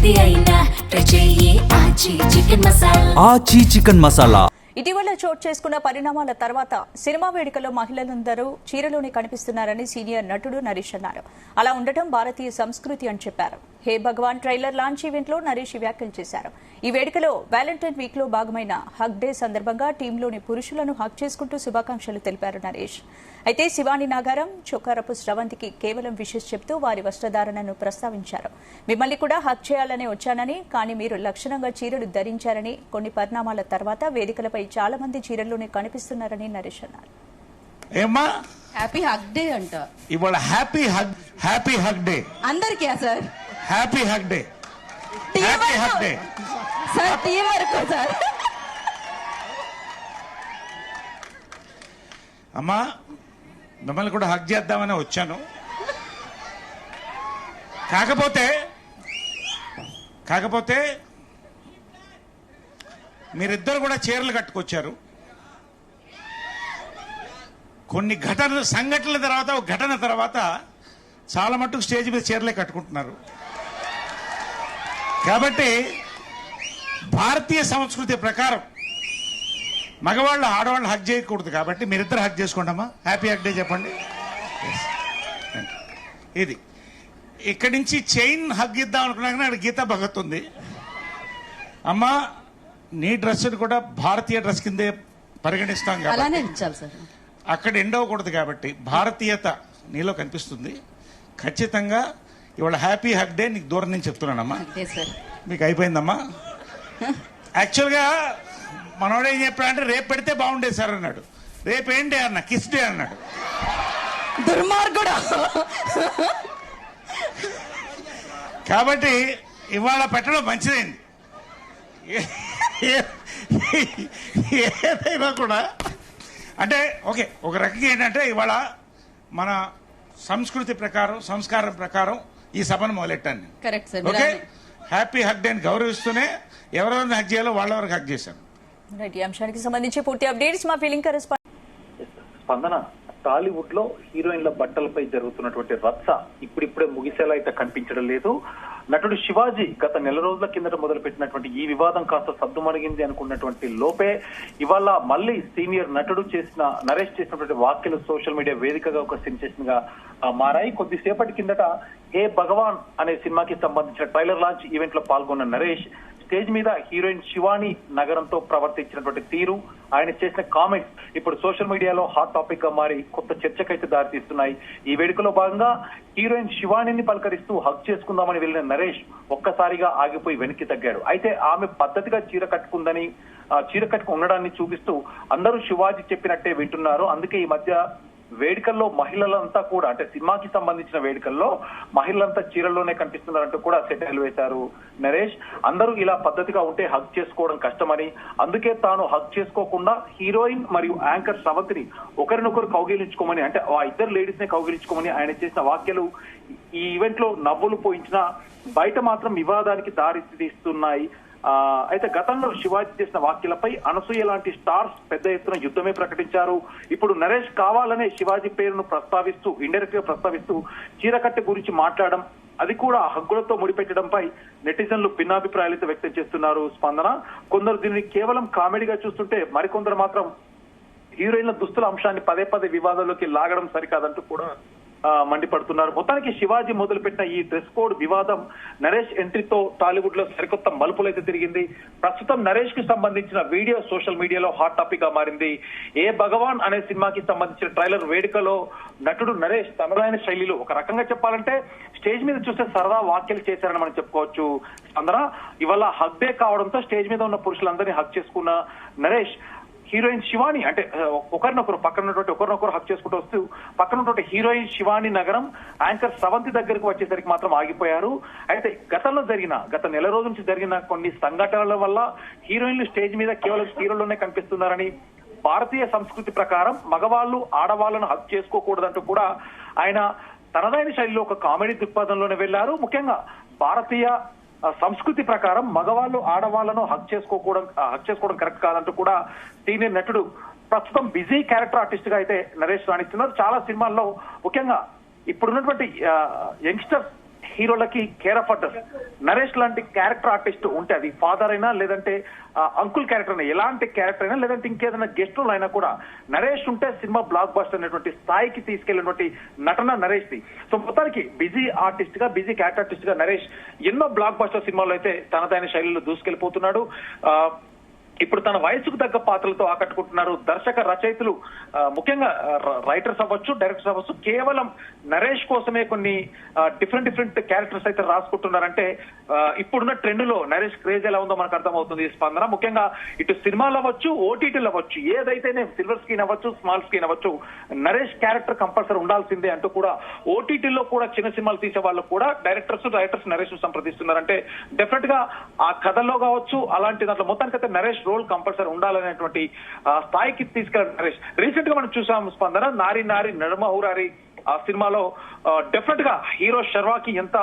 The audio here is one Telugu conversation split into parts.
ఏది అయినా ట్రై చెయ్యి ఆచి చికెన్ మసాలా. ఇటీవల చోటు చేసుకున్న పరిణామాల తర్వాత సినిమా వేడుకలో మహిళలందరూ చీరలోనే కనిపిస్తున్నారని సీనియర్ నటుడు నరేష్ అన్నారు. అలా ఉండటం భారతీయ సంస్కృతి అని చెప్పారు. హే భగవాన్ ట్రైలర్ లాంచ్ ఈవెంట్ లో నరేష్ వ్యాఖ్యలు చేశారు. ఈ వేడుకలో వ్యాలంటైన్ వీక్ లో భాగమైన హగ్ డే సందర్భంగా టీంలోని పురుషులను హగ్ చేసుకుంటూ శుభాకాంక్షలు తెలిపారు నరేష్. అయితే శివాని నాగారం, చొక్కారపు స్రవంతికి కేవలం విషెస్ చెప్తూ వారి వస్త్రధారణను ప్రస్తావించారు. మిమ్మల్ని కూడా హగ్ చేయాలనే వచ్చానని, కానీ మీరు లక్షణంగా చీరలు ధరించారని, కొన్ని పరిణామాల తర్వాత వేదికలపై చాలా మంది చీరల్లోనే కనిపిస్తున్నారని నరేష్ అన్నారు. హ్యాపీ హగ్ డే అంట ఇవాళ. హ్యాపీ హగ్ డే అందరికీ sir. Happy hug day. Happy hug day sir. Team వరకు సార్. అమ్మా, మిమ్మల్ని కూడా హగ్ చేద్దామని వచ్చాను. కాకపోతే మీరిద్దరు కూడా చీరలు కట్టుకొచ్చారు. కొన్ని సంఘటనల తర్వాత, ఒక ఘటన తర్వాత చాలా మట్టుకు స్టేజ్ మీద చీరలే కట్టుకుంటున్నారు. కాబట్టి భారతీయ సంస్కృతి ప్రకారం మగవాళ్ళు ఆడవాళ్ళు హగ్ చేయకూడదు. కాబట్టి మీరిద్దరు హగ్ చేసుకోండి అమ్మా. హ్యాపీ హగ్ డే చెప్పండి. ఇది ఇక్కడి నుంచి చైన్ హగ్ ఇద్దాం అనుకున్నా గీతా భగత్ ఉంది. అమ్మా, నీ డ్రెస్ కూడా భారతీయ డ్రెస్ కిందే పరిగణిస్తాం కాబట్టి అక్కడ ఎండవకూడదు. కాబట్టి భారతీయత నీలో కనిపిస్తుంది. ఖచ్చితంగా ఇవాళ హ్యాపీ హగ్ డే నీకు దూరం నుంచి చెప్తున్నానమ్మా. మీకు అయిపోయిందమ్మా. యాక్చువల్గా మనోడు ఏం చెప్పాడంటే రేపు పెడితే బాగుండేది సార్ అన్నాడు. రేపు ఏంటి అన్న, కిస్ డే అన్నాడు. దుర్మార్గుడు. కాబట్టి ఇవాళ పెట్టడం మంచిదైంది. ఏదైనా కూడా అంటే ఓకే, ఒక రకంగా ఏంటంటే ఇవాళ మన సంస్కృతి ప్రకారం, సంస్కారం ప్రకారం ఈ సభను మొదలెట్టాను. Correct sir. Okay, happy hug day గౌరవిస్తూనే ఎవరెవరిని హగ్ చేయాలో వాళ్ళ వరకు హగ్ చేశాను. ఈ అంశానికి సంబంధించి పూర్తి అప్డేట్స్ మా ఫీలింగ్ స్పందన. టాలీవుడ్ లో హీరోయిన్ల బట్టలపై జరుగుతున్నటువంటి రచ్చ ఇప్పుడిప్పుడే ముగిసేలా అయితే కనిపించడం లేదు. నటుడు శివాజీ గత నెల రోజుల కిందట మొదలుపెట్టినటువంటి ఈ వివాదం కాస్త సద్దుమణిగింది అనుకున్నటువంటి లోపే ఇవాళ మళ్ళీ సీనియర్ నటుడు నరేష్ చేసినటువంటి వ్యాఖ్యలు సోషల్ మీడియా వేదికగా ఒక సెన్సేషన్ గా మారాయి. కొద్దిసేపటి కిందట హే భగవాన్ అనే సినిమాకి సంబంధించిన ట్రైలర్ లాంచ్ ఈవెంట్ లో పాల్గొన్న నరేష్ స్టేజ్ మీద హీరోయిన్ శివాని నగరంతో ప్రవర్తించినటువంటి తీరు, ఆయన చేసిన కామెంట్స్ ఇప్పుడు సోషల్ మీడియాలో హాట్ టాపిక్ గా మారి కొత్త చర్చకైతే దారితీస్తున్నాయి. ఈ వేడుకలో భాగంగా హీరోయిన్ శివానిని పలకరిస్తూ హగ్ చేసుకుందామని వెళ్లిన నరేష్ ఒక్కసారిగా ఆగిపోయి వెనక్కి తగ్గాడు. అయితే ఆమె పద్ధతిగా చీర కట్టుకు ఉండడాన్ని చూపిస్తూ అందరూ శివాజీ చెప్పినట్టే వింటున్నారు. అందుకే ఈ మధ్య వేడుకల్లో మహిళలంతా కూడా, అంటే సినిమాకి సంబంధించిన వేడుకల్లో మహిళలంతా చీరల్లోనే కనిపిస్తున్నారంటూ కూడా సెటైర్లు వేశారు నరేష్. అందరూ ఇలా పద్ధతిగా ఉంటే హగ్ చేసుకోవడం కష్టమని, అందుకే తాను హగ్ చేసుకోకుండా హీరోయిన్ మరియు యాంకర్ స్రవంతిని ఒకరినొకరు కౌగిలించుకోమని, అంటే ఆ ఇద్దరు లేడీస్ ని కౌగిలించుకోమని ఆయన చేసిన వ్యాఖ్యలు ఈ ఈవెంట్ లో నవ్వులు పోయించినా బయట మాత్రం వివాదానికి దారి తీస్తున్నాయి. అయితే గతంలో శివాజీ చేసిన వ్యాఖ్యలపై అనసూయ లాంటి స్టార్స్ పెద్ద ఎత్తున యుద్ధమే ప్రకటించారు. ఇప్పుడు నరేష్ కావాలనే శివాజీ పేరును ప్రస్తావిస్తూ, ఇండైరెక్ట్ గా ప్రస్తావిస్తూ చీరకట్టె గురించి మాట్లాడడం, అది కూడా హగ్గులతో ముడిపెట్టడంపై నెటిజన్లు భిన్నాభిప్రాయాలతో వ్యక్తం చేస్తున్నారు. స్పందన, కొందరు దీనిని కేవలం కామెడీగా చూస్తుంటే మరికొందరు మాత్రం హీరోయిన్ల దుస్తుల అంశాన్ని పదే పదే వివాదాల్లోకి లాగడం సరికాదంటూ కూడా మండిపడుతున్నారు. మొత్తానికి శివాజీ మొదలుపెట్టిన ఈ డ్రెస్ కోడ్ వివాదం నరేష్ ఎంట్రీతో టాలీవుడ్ లో సరికొత్త మలుపులైతే తిరిగింది. ప్రస్తుతం నరేష్ కి సంబంధించిన వీడియో సోషల్ మీడియాలో హాట్ టాపిక్ గా మారింది. ఏ భగవాన్ అనే సినిమాకి సంబంధించిన ట్రైలర్ వేడుకలో నటుడు నరేష్ తనదైన శైలిలో, ఒక రకంగా చెప్పాలంటే స్టేజ్ మీద చూస్తే సరదా వ్యాఖ్యలు చేశారని మనం చెప్పుకోవచ్చు. అందరూ ఇవాళ హగ్ డే కావడంతో స్టేజ్ మీద ఉన్న పురుషులందరినీ హగ్ చేసుకున్న నరేష్ హీరోయిన్ శివాని, అంటే ఒకరినొకరు హక్ చేసుకుంటూ వస్తూ పక్కన ఉన్నటువంటి హీరోయిన్ శివాని నగరం యాంకర్ స్రవంతి దగ్గరకు వచ్చేసరికి మాత్రం ఆగిపోయారు. అయితే గత నెల రోజుల నుంచి జరిగిన కొన్ని సంఘటనల వల్ల హీరోయిన్లు స్టేజ్ మీద కేవలం హీరోలోనే కనిపిస్తున్నారని, భారతీయ సంస్కృతి ప్రకారం మగవాళ్ళు ఆడవాళ్లను హక్ చేసుకోకూడదంటూ కూడా ఆయన తనదైన శైలిలో ఒక కామెడీ దృక్పథంలోనే వెళ్లారు. ముఖ్యంగా భారతీయ సంస్కృతి ప్రకారం మగవాళ్ళు ఆడవాళ్లను హక్ చేసుకోవడం కరెక్ట్ కాదంటూ కూడా సీనియర్ నటుడు ప్రస్తుతం బిజీ క్యారెక్టర్ ఆర్టిస్ట్ గా అయితే నరేష్ రాణిస్తున్నారు. చాలా సినిమాల్లో ముఖ్యంగా ఇప్పుడున్నటువంటి యంగ్స్టర్స్ హీరోలకి కేర్ ఆఫ్ అడ్రస్. నరేష్ లాంటి క్యారెక్టర్ ఆర్టిస్ట్ ఉంటే అది ఫాదర్ అయినా లేదంటే అంకుల్ క్యారెక్టర్ అయినా ఎలాంటి క్యారెక్టర్ అయినా లేదంటే ఇంకేదైనా గెస్ట్ రోల్ అయినా కూడా నరేష్ ఉంటే సినిమా బ్లాక్ బస్టర్ అనేటువంటి స్థాయికి తీసుకెళ్లినటువంటి నటన నరేష్ ది. సో మొత్తానికి బిజీ ఆర్టిస్ట్ గా బిజీ క్యారెక్టర్ ఆర్టిస్ట్ గా నరేష్ ఎన్నో బ్లాక్ బస్టర్ సినిమాల్లో అయితే తనదైన శైలిలో దూసుకెళ్లిపోతున్నాడు. ఇప్పుడు తన వయసుకు తగ్గ పాత్రలతో ఆకట్టుకుంటున్నారు దర్శక రచయితలు, ముఖ్యంగా రైటర్స్ అవ్వచ్చు, డైరెక్టర్స్ అవ్వచ్చు. కేవలం నరేష్ కోసమే కొన్ని డిఫరెంట్ క్యారెక్టర్స్ అయితే రాసుకుంటున్నారంటే ఇప్పుడున్న ట్రెండ్ లో నరేష్ క్రేజ్ ఎలా ఉందో మనకు అర్థమవుతుంది. స్పందన ముఖ్యంగా ఇటు సినిమాలు అవ్వచ్చు, ఓటీటీలు అవ్వచ్చు, ఏదైతేనే సిల్వర్ స్క్రీన్ అవ్వచ్చు, స్మాల్ స్క్రీన్ అవ్వచ్చు, నరేష్ క్యారెక్టర్ కంపల్సరీ ఉండాల్సిందే అంటూ కూడా ఓటీటీలో కూడా చిన్న సినిమాలు తీసే వాళ్ళు కూడా డైరెక్టర్స్ రైటర్స్ నరేష్ సంప్రదిస్తున్నారంటే డెఫినెట్ గా ఆ కథల్లో కావచ్చు అలాంటి దాంట్లో మొత్తానికైతే నరేష్ రోల్ కంపల్సరీ ఉండాలనేటువంటి స్థాయికి తీసుకెళ్లారు నరేష్. రీసెంట్ గా మనం చూసాం స్పందన నారి నారి నడుమ ఊరారి ఆ సినిమాలో డెఫినెట్ గా హీరో శర్వాకి ఎంత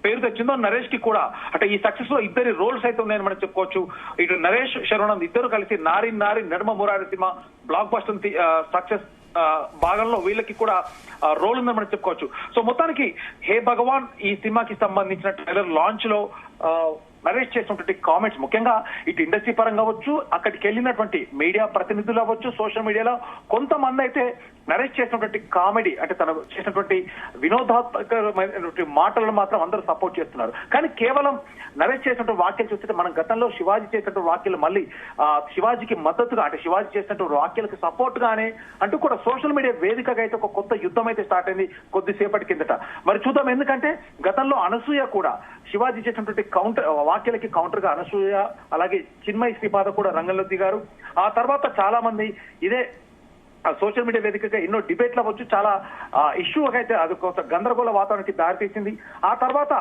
పేరు తెచ్చిందో నరేష్ కి కూడా అంటే ఈ సక్సెస్ లో ఇద్దరి రోల్స్ అయితే ఉన్నాయని మనం చెప్పుకోవచ్చు. ఇటు నరేష్ శర్వానంద్ ఇద్దరు కలిసి నారి నారి నడుమ Murari cinema block buster success భాగంలో వీళ్ళకి కూడా రోల్ ఉందని మనం చెప్పుకోవచ్చు. సో మొత్తానికి హే భగవాన్ ఈ సినిమాకి సంబంధించిన ట్రైలర్ లాంచ్ లో నరేష్ చేసినటువంటి కామెంట్స్ ముఖ్యంగా ఇటు ఇండస్ట్రీ పరంగా అవ్వచ్చు, అక్కడికి వెళ్ళినటువంటి మీడియా ప్రతినిధులు అవ్వచ్చు, సోషల్ మీడియాలో కొంతమంది అయితే నరేష్ చేసినటువంటి కామెడీ అంటే తను చేసినటువంటి వినోదాత్మకమైనటువంటి మాటలను మాత్రం అందరూ సపోర్ట్ చేస్తున్నారు. కానీ కేవలం నరేష్ చేసినటువంటి వ్యాఖ్యలు చూస్తే మనం గతంలో శివాజీ చేసినటువంటి వ్యాఖ్యలు మళ్ళీ శివాజీకి మద్దతుగా అంటే శివాజీ చేసినటువంటి వ్యాఖ్యలకు సపోర్ట్ గానే అంటూ కూడా సోషల్ మీడియా వేదికగా అయితే ఒక కొత్త యుద్ధం అయితే స్టార్ట్ అయింది కొద్దిసేపటి కిందట. మరి చూద్దాం, ఎందుకంటే గతంలో అనసూయ కూడా శివాజీ చేసినటువంటి వ్యాఖ్యలకి కౌంటర్ గా అనసూయ అలాగే చిన్మయి శ్రీపాద కూడా రంగంలో దిగారు. ఆ తర్వాత చాలా మంది ఇదే సోషల్ మీడియా వేదికగా ఎన్నో డిబేట్లు అవ్వచ్చు, చాలా ఇష్యూ అయితే అది కొంత గందరగోళ వాతావరణానికి దారితీసింది. ఆ తర్వాత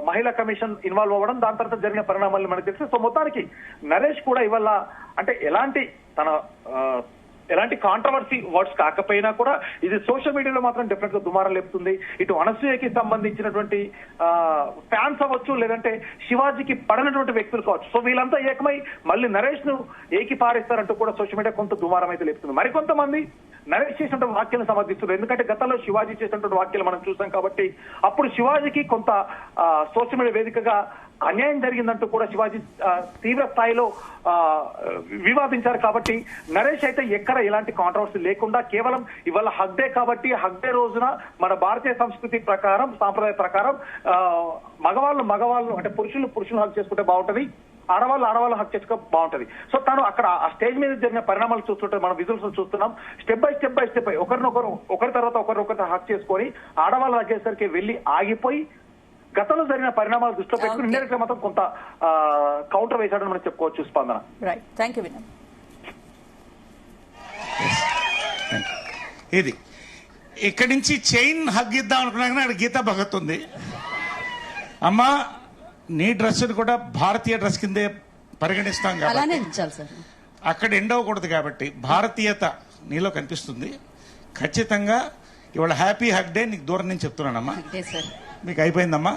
మహిళా కమిషన్ ఇన్వాల్వ్ అవ్వడం, దాని తర్వాత జరిగిన పరిణామాలు మనకు తెలుసు. సో మొత్తానికి నరేష్ కూడా ఇవాళ అంటే ఎలాంటి కాంట్రవర్సీ వర్డ్స్ కాకపోయినా కూడా ఇది సోషల్ మీడియాలో మాత్రం డెఫినెట్ గా దుమారం లేపుతుంది. ఇటు అనసూయకి సంబంధించినటువంటి ఫ్యాన్స్ అవ్వచ్చు, లేదంటే శివాజీకి పడనటువంటి వ్యక్తులు కావచ్చు. సో వీళ్ళంతా ఏకమై మళ్ళీ నరేష్ ను ఏకి పారేస్తారంటూ కూడా సోషల్ మీడియా కొంత దుమారం అయితే లేపుతుంది. మరికొంతమంది నరేష్ చేసినటువంటి వ్యాఖ్యలను సమర్థిస్తున్నారు. ఎందుకంటే గతంలో శివాజీ చేసినటువంటి వ్యాఖ్యలు మనం చూసాం కాబట్టి అప్పుడు శివాజీకి కొంత సోషల్ మీడియా వేదికగా అన్యాయం జరిగిందంటూ కూడా శివాజీ తీవ్ర స్థాయిలో వివాదించారు. కాబట్టి నరేష్ అయితే ఎక్కడ ఎలాంటి కాంట్రవర్సీ లేకుండా కేవలం ఇవాళ హక్ డే కాబట్టి హక్ డే రోజున మన భారతీయ సంస్కృతి ప్రకారం సాంప్రదాయ ప్రకారం మగవాళ్ళు అంటే పురుషులు హక్ చేసుకుంటే బాగుంటది, ఆడవాళ్ళు హక్ చేసుకో బాగుంటది. సో తను అక్కడ ఆ స్టేజ్ మీద జరిగిన పరిణామాలు చూస్తుంటే మనం విజువల్స్ చూస్తున్నాం. స్టెప్ బై స్టెప్ ఒకరి తర్వాత ఒకరు హక్ చేసుకొని ఆడవాళ్ళు హక్ చేసరికి వెళ్లి ఆగిపోయి గతంలో జరిగిన పరిణామాలు దృష్టిలో పెట్టుకుని ఇండైరెక్ట్ గా మాత్రం కొంత కౌంటర్ వేశాడని మనం చెప్పుకోవచ్చు. స్పందన. Right, thank you Vinod. ఇది ఇక్కడి నుంచి చైన్ హగ్ ఇద్దాం అనుకున్నా కానీ అక్కడ గీతా భగత్ ఉంది. అమ్మా నీ డ్రెస్ కూడా భారతీయ డ్రెస్ కిందే పరిగణిస్తాం కాబట్టి అక్కడ ఎండవకూడదు కాబట్టి భారతీయత నీలో కనిపిస్తుంది. ఖచ్చితంగా ఇవాళ హ్యాపీ హగ్ డే నీకు దూరం నుంచి చెప్తున్నానమ్మా. మీకు అయిపోయిందమ్మా.